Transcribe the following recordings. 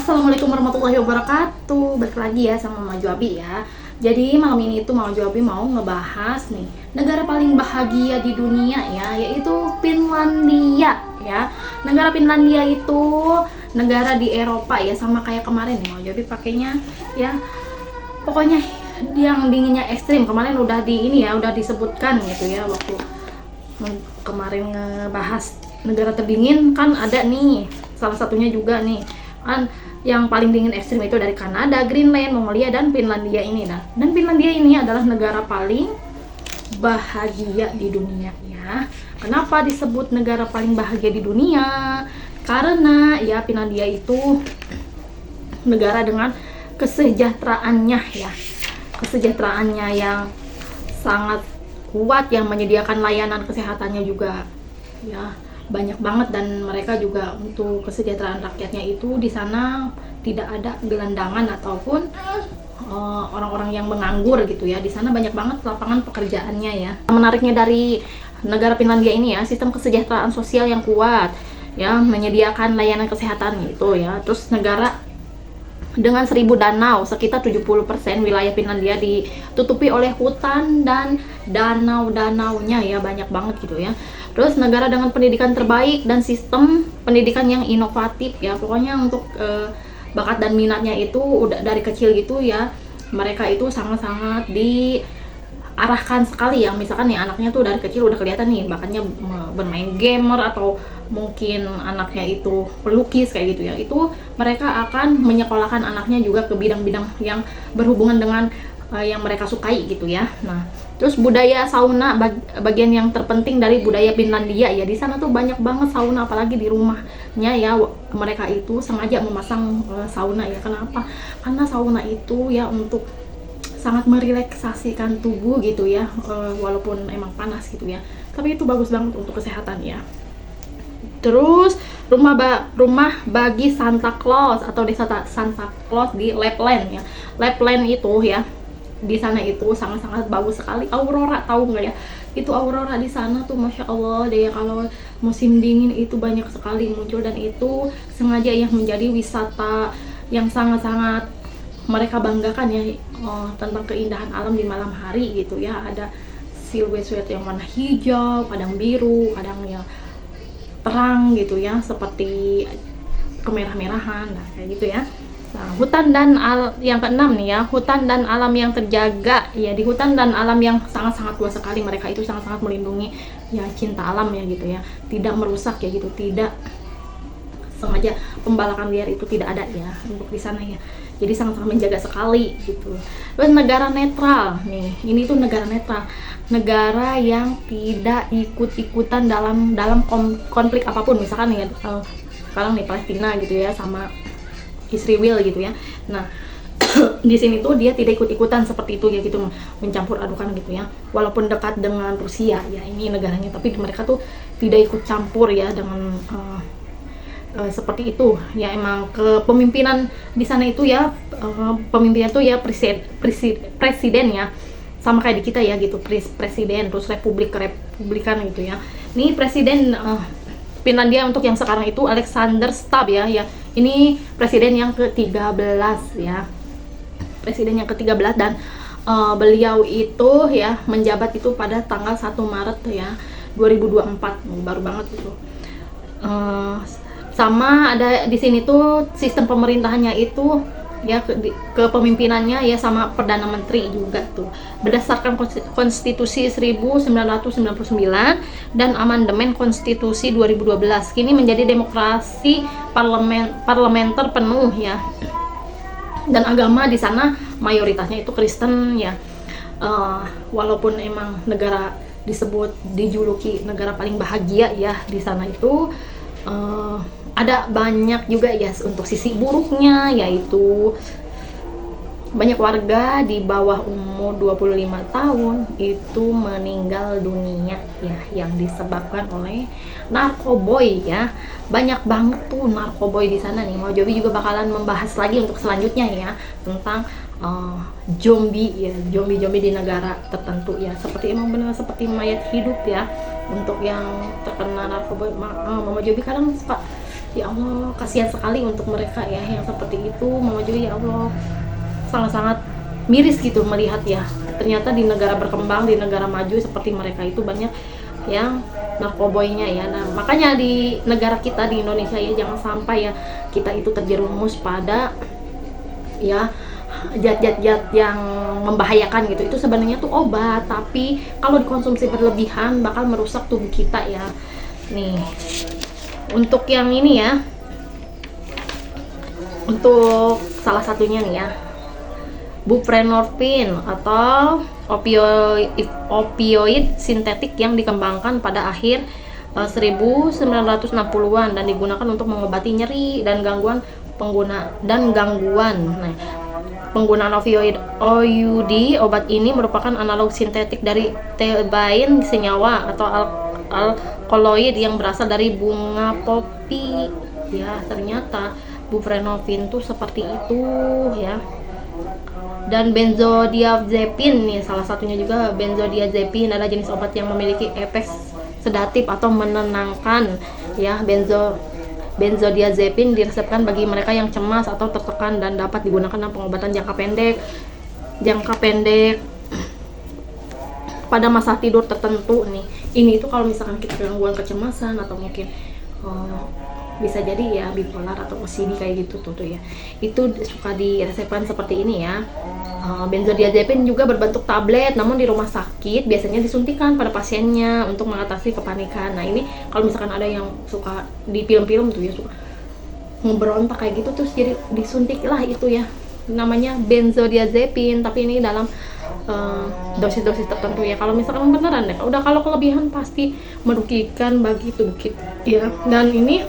Assalamualaikum warahmatullahi wabarakatuh. Balik lagi ya sama Mama Juabi ya. Jadi malam ini tuh Mama Juabi mau ngebahas nih negara paling bahagia di dunia ya, yaitu Finlandia ya. Negara Finlandia itu negara di Eropa ya, sama kayak kemarin nih Mama Juabi pakainya ya. Pokoknya yang dinginnya ekstrim. Kemarin udah udah disebutkan gitu ya waktu kemarin ngebahas negara terdingin kan ada nih, salah satunya juga nih kan yang paling dingin ekstrim itu dari Kanada, Greenland, Mongolia, dan Finlandia ini. Nah, dan Finlandia ini adalah negara paling bahagia di dunia ya. Kenapa disebut negara paling bahagia di dunia? Karena ya Finlandia itu negara dengan kesejahteraannya ya, kesejahteraannya yang sangat kuat, yang menyediakan layanan kesehatannya juga ya banyak banget, dan mereka juga untuk kesejahteraan rakyatnya itu di sana tidak ada gelandangan ataupun orang-orang yang menganggur gitu ya. Di sana banyak banget lapangan pekerjaannya ya. Menariknya dari negara Finlandia ini ya, sistem kesejahteraan sosial yang kuat ya, menyediakan layanan kesehatan gitu ya. Terus negara dengan 1000 danau, sekitar 70% wilayah Finlandia ditutupi oleh hutan dan danau-danaunya ya, banyak banget gitu ya. Terus negara dengan pendidikan terbaik dan sistem pendidikan yang inovatif ya. Pokoknya untuk bakat dan minatnya itu udah dari kecil gitu ya, mereka itu sangat-sangat diarahkan sekali ya. Misalkan nih anaknya tuh dari kecil udah kelihatan nih bakatnya bermain gamer, atau mungkin anaknya itu pelukis kayak gitu ya, itu mereka akan menyekolahkan anaknya juga ke bidang-bidang yang berhubungan dengan yang mereka sukai gitu ya. Nah, terus budaya sauna bagian yang terpenting dari budaya Finlandia ya. Di sana tuh banyak banget sauna, apalagi di rumahnya ya, mereka itu sengaja memasang sauna ya. Kenapa? Karena sauna itu ya untuk sangat merelaksasikan tubuh gitu ya, walaupun emang panas gitu ya, tapi itu bagus banget untuk kesehatan ya. Terus rumah bagi Santa Claus atau desa Santa Claus di Lapland ya. Lapland itu ya, di sana itu sangat-sangat bagus sekali aurora, tahu nggak ya? Itu aurora di sana tuh masya Allah deh, kalau musim dingin itu banyak sekali muncul, dan itu sengaja yang menjadi wisata yang sangat-sangat mereka banggakan ya, tentang keindahan alam di malam hari gitu ya. Ada silhouette yang warna hijau, kadang biru, kadang ya terang gitu ya, seperti kemerah-merahan, nah kayak gitu ya. Nah, hutan dan yang keenam nih ya, hutan dan alam yang terjaga ya. Di hutan dan alam yang sangat-sangat luas sekali, mereka itu sangat-sangat melindungi ya, cinta alam ya gitu ya, tidak merusak ya gitu, tidak sengaja pembalakan liar itu tidak ada ya untuk di sana ya. Jadi sangat-sangat menjaga sekali gitu. Terus negara netral nih, ini tuh negara netral, negara yang tidak ikut-ikutan dalam konflik apapun. Misalkan nih sekarang nih Palestina gitu ya sama Israel gitu ya. Nah, di sini tuh dia tidak ikut-ikutan seperti itu ya gitu, mencampur adukan gitu ya. Walaupun dekat dengan Rusia ya ini negaranya, tapi mereka tuh tidak ikut campur ya dengan seperti itu ya. Emang kepemimpinan di sana itu ya, pemimpinnya tuh ya presiden ya, sama kayak di kita ya gitu, presiden, terus republikan gitu ya. Ini presiden Finlandia untuk yang sekarang itu Alexander Stubb ya. Ini presiden yang ke-13 ya, presiden yang ke-13, dan beliau itu ya menjabat itu pada tanggal 1 Maret ya 2024, baru banget gitu. Sama ada di sini tuh sistem pemerintahannya itu ya, kepemimpinannya ya sama Perdana Menteri juga tuh berdasarkan konstitusi 1999 dan amandemen konstitusi 2012. Kini menjadi demokrasi parlementer penuh ya, dan agama di sana mayoritasnya itu Kristen ya. Walaupun emang negara dijuluki negara paling bahagia ya, di sana itu ada banyak juga ya untuk sisi buruknya, yaitu banyak warga di bawah umur 25 tahun itu meninggal dunia ya, yang disebabkan oleh narkoboy ya. Banyak banget tuh narkoboy di sana nih. Mau Jobi juga bakalan membahas lagi untuk selanjutnya ya, tentang zombie ya, zombie di negara tertentu ya, seperti emang benar seperti mayat hidup ya. Untuk yang terkena narkoba, Mama Jobi kadang suka Ya Allah, kasihan sekali untuk mereka ya yang seperti itu. Mama juga ya Allah sangat-sangat miris gitu melihat ya, ternyata di negara berkembang, di negara maju seperti mereka itu banyak yang narkoboynya ya. Nah makanya di negara kita di Indonesia ya, jangan sampai ya kita itu terjerumus pada ya zat-zat yang membahayakan gitu. Itu sebenarnya tuh obat, tapi kalau dikonsumsi berlebihan bakal merusak tubuh kita ya. Nih untuk yang ini ya, untuk salah satunya nih ya, buprenorfin atau opioid sintetik yang dikembangkan pada akhir 1960-an dan digunakan untuk mengobati nyeri dan gangguan gangguan. Nah, penggunaan opioid OUD, obat ini merupakan analog sintetik dari tebain senyawa atau alkaloid yang berasal dari bunga popi. Ya, ternyata buprenorfin tuh seperti itu ya. Dan benzodiazepin nih salah satunya juga. Benzodiazepin adalah jenis obat yang memiliki efek sedatif atau menenangkan ya. Benzodiazepin diresepkan bagi mereka yang cemas atau tertekan dan dapat digunakan dalam pengobatan jangka pendek pada masa tidur tertentu nih. Ini itu kalau misalkan kita gangguan kecemasan atau mungkin bisa jadi ya bipolar atau OCD kayak gitu tuh ya, itu suka diresepkan seperti ini ya. Benzodiazepin juga berbentuk tablet, namun di rumah sakit biasanya disuntikan pada pasiennya untuk mengatasi kepanikan. Nah ini kalau misalkan ada yang suka di film-film tuh ya, suka ngeberontak kayak gitu, terus jadi disuntik lah itu ya, namanya benzodiazepin, tapi ini dalam dosis-dosis tertentu ya. Kalau misalkan beneran deh, udah kalau kelebihan pasti merugikan bagi tubuh kita ya. Dan ini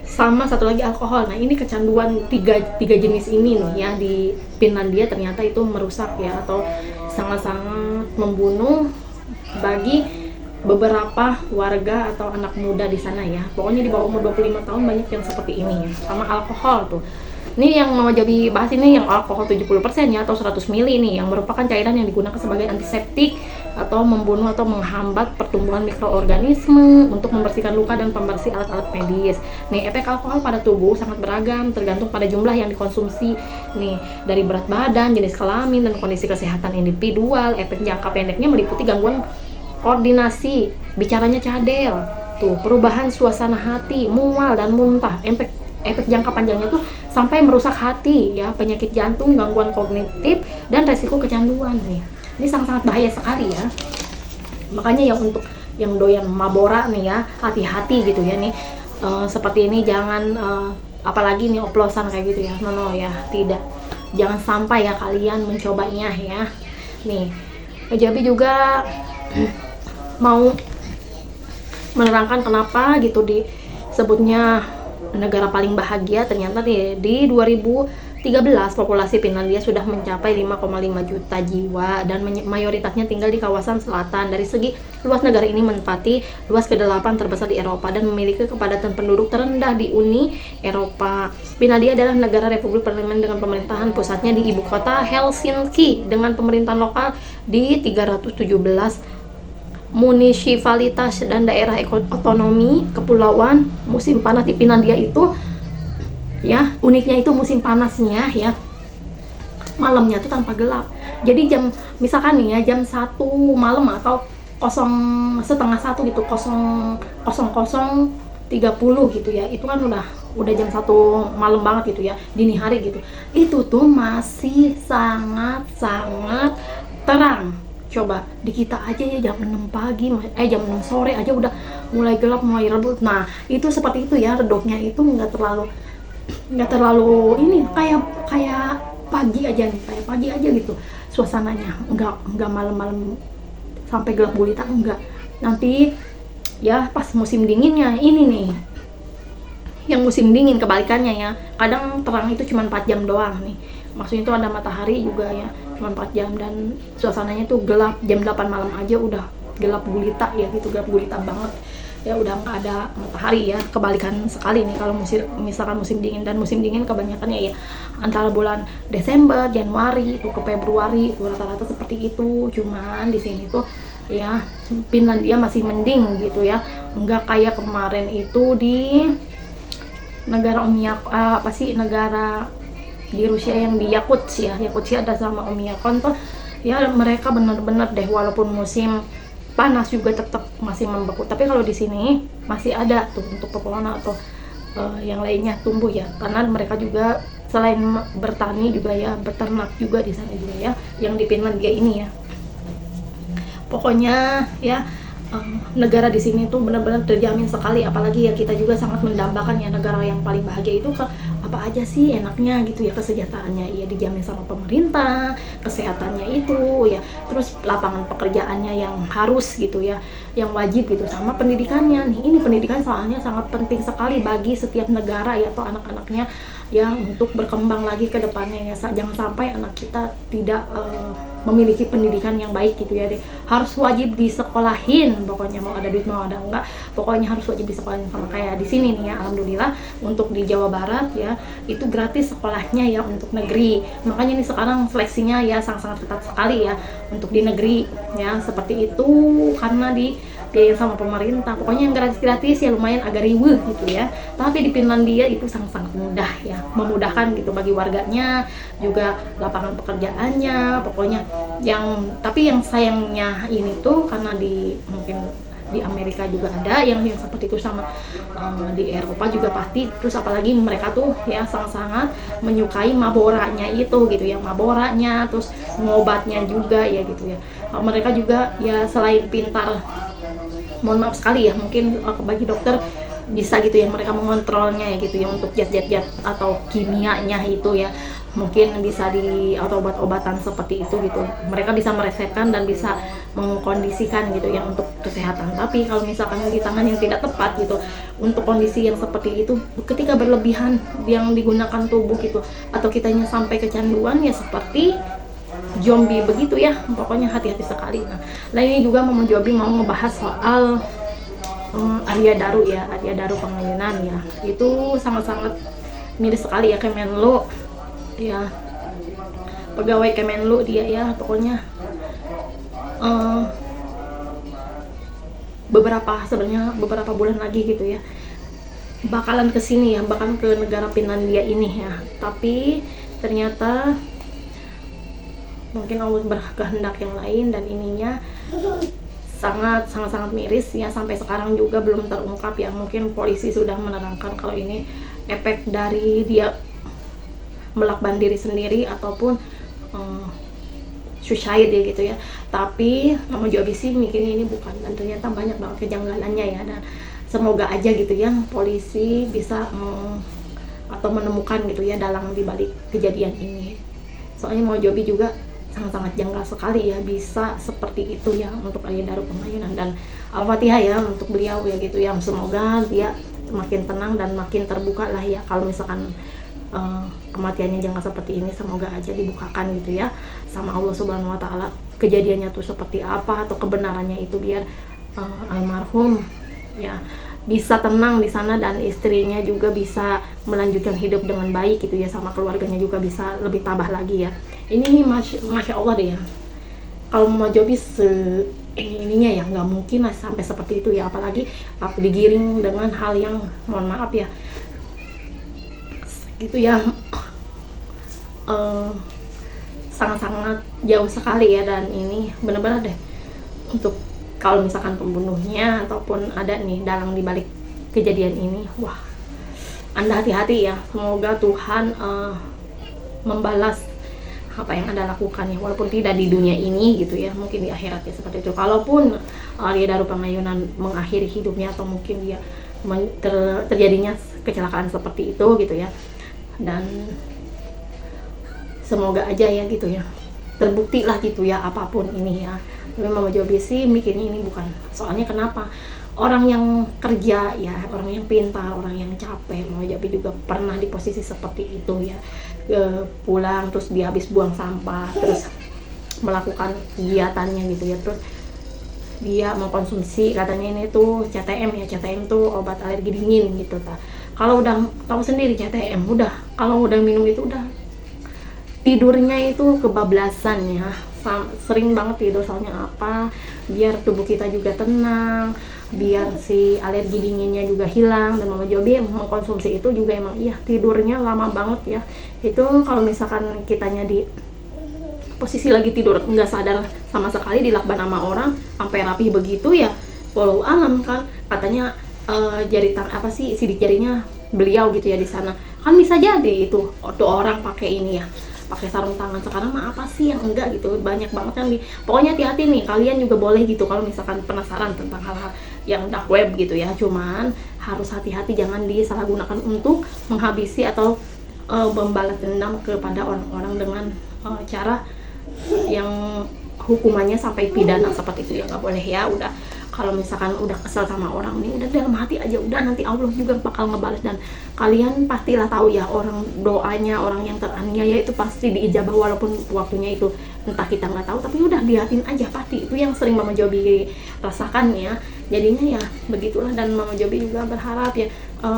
sama satu lagi alkohol. Nah ini kecanduan tiga jenis ini nih ya di Finlandia ternyata itu merusak ya, atau sangat-sangat membunuh bagi beberapa warga atau anak muda di sana ya. Pokoknya di bawah umur 25 tahun banyak yang seperti ini ya. Sama alkohol tuh. Ini yang mau jadi bahas ini yang alkohol 70% ya, atau 100 ml nih, yang merupakan cairan yang digunakan sebagai antiseptik atau membunuh atau menghambat pertumbuhan mikroorganisme, untuk membersihkan luka dan pembersih alat-alat medis. Nih, efek alkohol pada tubuh sangat beragam tergantung pada jumlah yang dikonsumsi. Nih, dari berat badan, jenis kelamin, dan kondisi kesehatan individual. Efek jangka pendeknya meliputi gangguan koordinasi, bicaranya cadel, tuh, perubahan suasana hati, mual dan muntah. Efek jangka panjangnya tuh sampai merusak hati ya, penyakit jantung, gangguan kognitif, dan resiko kecanduan nih. Ini sangat-sangat bahaya sekali ya. Makanya yang untuk yang doyan mabora nih ya, hati-hati gitu ya nih. Seperti ini jangan apalagi nih oplosan kayak gitu ya. No ya, tidak. Jangan sampai ya kalian mencobanya ya. Nih, Jabi juga mau menerangkan kenapa gitu disebutnya negara paling bahagia. Ternyata di 2013 populasi Finlandia sudah mencapai 5,5 juta jiwa dan mayoritasnya tinggal di kawasan selatan. Dari segi luas, negara ini menempati luas ke-8 terbesar di Eropa dan memiliki kepadatan penduduk terendah di Uni Eropa. Finlandia adalah negara republik parlemen dengan pemerintahan pusatnya di ibu kota Helsinki dengan pemerintahan lokal di 317 munisipalitas dan daerah otonomi kepulauan. Musim panas di Finlandia itu ya, uniknya itu musim panasnya ya, malamnya tuh tanpa gelap. Jadi jam misalkan nih ya, jam 1 malam atau 0:30 gitu, 00:30 gitu ya, itu kan udah jam 1 malam banget gitu ya, dini hari gitu. Itu tuh masih sangat-sangat terang. Coba di kita aja ya, jam 6 pagi, jam 6 sore aja udah mulai gelap, mulai redup. Nah itu seperti itu ya, redupnya itu nggak terlalu ini, kayak pagi aja nih, kayak pagi aja gitu suasananya, nggak malam-malam sampai gelap gulita, enggak. Nanti ya pas musim dinginnya ini nih, yang musim dingin kebalikannya ya, kadang terang itu cuma 4 jam doang nih, maksudnya itu ada matahari juga ya, cuma 4 jam, dan suasananya tuh gelap. Jam 8 malam aja udah gelap gulita ya gitu, gelap gulita banget ya, udah nggak ada matahari ya. Kebalikan sekali nih kalau misalkan musim dingin, dan musim dingin kebanyakannya ya antara bulan Desember, Januari itu ke Februari itu rata-rata seperti itu. Cuman di sini tuh ya Finlandia masih mending gitu ya, nggak kayak kemarin itu di negara apa sih, negara di Rusia yang di Yakutsk ada sama Omiakon tuh ya, mereka benar-benar deh walaupun musim panas juga tetap masih membeku. Tapi kalau di sini masih ada tuh untuk pepohonan atau yang lainnya tumbuh ya, karena mereka juga selain bertani juga ya, beternak juga di sana juga ya, yang di Finlandia ini ya. Pokoknya ya, negara di sini tuh benar-benar terjamin sekali, apalagi ya kita juga sangat mendambakan ya, negara yang paling bahagia itu ke apa aja sih enaknya gitu ya, kesejahteraannya ya dijamin sama pemerintah, kesehatannya itu ya, terus lapangan pekerjaannya yang harus gitu ya, yang wajib gitu, sama pendidikannya nih. Ini pendidikan soalnya sangat penting sekali bagi setiap negara ya, atau anak-anaknya ya untuk berkembang lagi ke depannya ya. Jangan sampai anak kita tidak memiliki pendidikan yang baik gitu ya deh. Harus wajib disekolahin, pokoknya mau ada duit mau ada enggak, pokoknya harus wajib disekolahin. Sama kayak di sini nih ya, alhamdulillah untuk di Jawa Barat ya itu gratis sekolahnya ya untuk negeri. Makanya nih sekarang seleksinya ya sangat-sangat ketat sekali ya untuk di negeri ya, seperti itu, karena dibiayain sama pemerintah. Pokoknya yang gratis-gratis ya lumayan agak riweuh gitu ya. Tapi di Finlandia itu sangat-sangat mudah ya, memudahkan gitu bagi warganya, juga lapangan pekerjaannya, pokoknya tapi yang sayangnya ini tuh karena mungkin di Amerika juga ada yang seperti itu, sama di Eropa juga pasti. Terus apalagi mereka tuh ya sangat-sangat menyukai maboranya itu gitu ya, maboranya, terus ngobatnya juga ya gitu ya. Mereka juga ya selain pintar, mohon maaf sekali ya, mungkin bagi dokter bisa gitu ya mereka mengontrolnya ya gitu ya, untuk zat-zat atau kimianya itu ya, mungkin bisa di atau obat-obatan seperti itu gitu, mereka bisa meresepkan dan bisa mengkondisikan gitu ya untuk kesehatan. Tapi kalau misalkan di tangan yang tidak tepat gitu, untuk kondisi yang seperti itu, ketika berlebihan yang digunakan tubuh gitu, atau kitanya sampai kecanduan ya seperti zombie begitu ya, pokoknya hati-hati sekali. Nah ini juga Mama Jobi mau ngebahas soal Arya Daru ya, Arya Daru Pengayunan ya, itu sangat-sangat miris sekali ya, Kemenlu ya, pegawai Kemenlu dia ya, pokoknya beberapa bulan lagi gitu ya bakalan kesini ya, bahkan ke negara Finlandia ini ya. Tapi ternyata mungkin Allah berkehendak yang lain, dan ininya sangat miris ya, sampai sekarang juga belum terungkap ya. Mungkin polisi sudah menerangkan kalau ini efek dari dia melakban diri sendiri ataupun suicide ya gitu ya. Tapi Mama Jobi sih mikirnya ini bukan, dan ternyata banyak banget kejanggalannya ya, dan semoga aja gitu ya polisi bisa atau menemukan gitu ya dalang dibalik kejadian ini. Soalnya Mama Jobi juga sangat janggal sekali ya bisa seperti itu ya untuk Arya Daru Pengayunan, dan Al-Fatihah ya untuk beliau ya gitu ya. Semoga dia makin tenang dan makin terbuka lah ya, kalau misalkan kematiannya jangan seperti ini, semoga aja dibukakan gitu ya sama Allah Subhanahu wa taala kejadiannya tuh seperti apa atau kebenarannya itu, biar almarhum ya bisa tenang di sana, dan istrinya juga bisa melanjutkan hidup dengan baik gitu ya, sama keluarganya juga bisa lebih tabah lagi ya. Ini masya Allah deh ya, kalau Mama Jobi ininya ya nggak mungkin lah sampai seperti itu ya, apalagi digiring dengan hal yang mohon maaf ya gitu ya, sangat jauh sekali ya. Dan ini benar-benar deh, untuk kalau misalkan pembunuhnya ataupun ada nih dalang dibalik kejadian ini, wah Anda hati-hati ya. Semoga Tuhan membalas apa yang Anda lakukan ya, walaupun tidak di dunia ini gitu ya, mungkin di akhirat ya seperti itu. Kalaupun Arya Daru Pengayunan mengakhiri hidupnya, atau mungkin dia terjadinya kecelakaan seperti itu gitu ya, dan semoga aja ya gitu ya terbukti lah gitu ya apapun ini ya. Tapi Mama Jobi sih mikirnya ini bukan, soalnya kenapa, orang yang kerja ya, orang yang pintar, orang yang capek, Mama Jobi juga pernah di posisi seperti itu ya, pulang terus dia habis buang sampah, terus melakukan kegiatannya gitu ya, terus dia mengkonsumsi katanya ini tuh CTM ya, CTM tuh obat alergi dingin gitu. Kalau udah tahu sendiri CTM, udah kalau udah minum itu udah tidurnya itu kebablasan ya, sering banget tidur. Soalnya apa, biar tubuh kita juga tenang, biar si alergi dinginnya juga hilang. Dan Mama Jobi mengkonsumsi itu juga emang iya tidurnya lama banget ya. Itu kalau misalkan kitanya di posisi lagi tidur nggak sadar sama sekali dilakban sama orang sampai rapi begitu ya, walau alam kan katanya jari apa sih sidik jarinya beliau gitu ya di sana kan, bisa jadi itu orang pakai ini ya, pakai sarung tangan. Sekarang mah apa sih yang enggak gitu, banyak banget yang pokoknya hati-hati nih, kalian juga boleh gitu kalau misalkan penasaran tentang hal-hal yang dark web gitu ya, cuman harus hati-hati, jangan disalahgunakan untuk menghabisi atau membalas dendam kepada orang-orang dengan cara yang hukumannya sampai pidana seperti itu ya, nggak boleh ya. Udah kalau misalkan udah kesel sama orang nih, udah dalam hati aja, udah nanti Allah juga bakal ngebalas. Dan kalian pastilah tahu ya, orang doanya orang yang teraniaya itu pasti diijabah walaupun waktunya itu entah kita nggak tahu, tapi udah liatin aja pasti. Itu yang sering Mama Jobi rasakan ya, jadinya ya begitulah. Dan Mama Jobi juga berharap ya,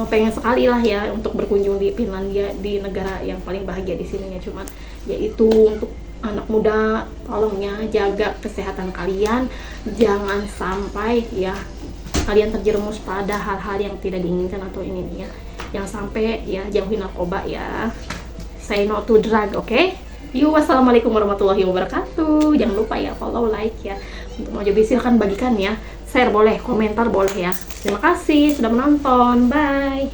pengen sekali lah ya untuk berkunjung di Finlandia, di negara yang paling bahagia di sini ya. Cuman yaitu untuk anak muda, tolong ya jaga kesehatan kalian, jangan sampai ya kalian terjerumus pada hal-hal yang tidak diinginkan atau ini nih ya, yang sampai ya jauhi narkoba ya, say no to drug, oke? Yuk, wassalamualaikum warahmatullahi wabarakatuh. Jangan lupa ya follow, like ya. Untuk mau jadi silahkan bagikan ya, share boleh, komentar boleh ya. Terima kasih sudah menonton, bye.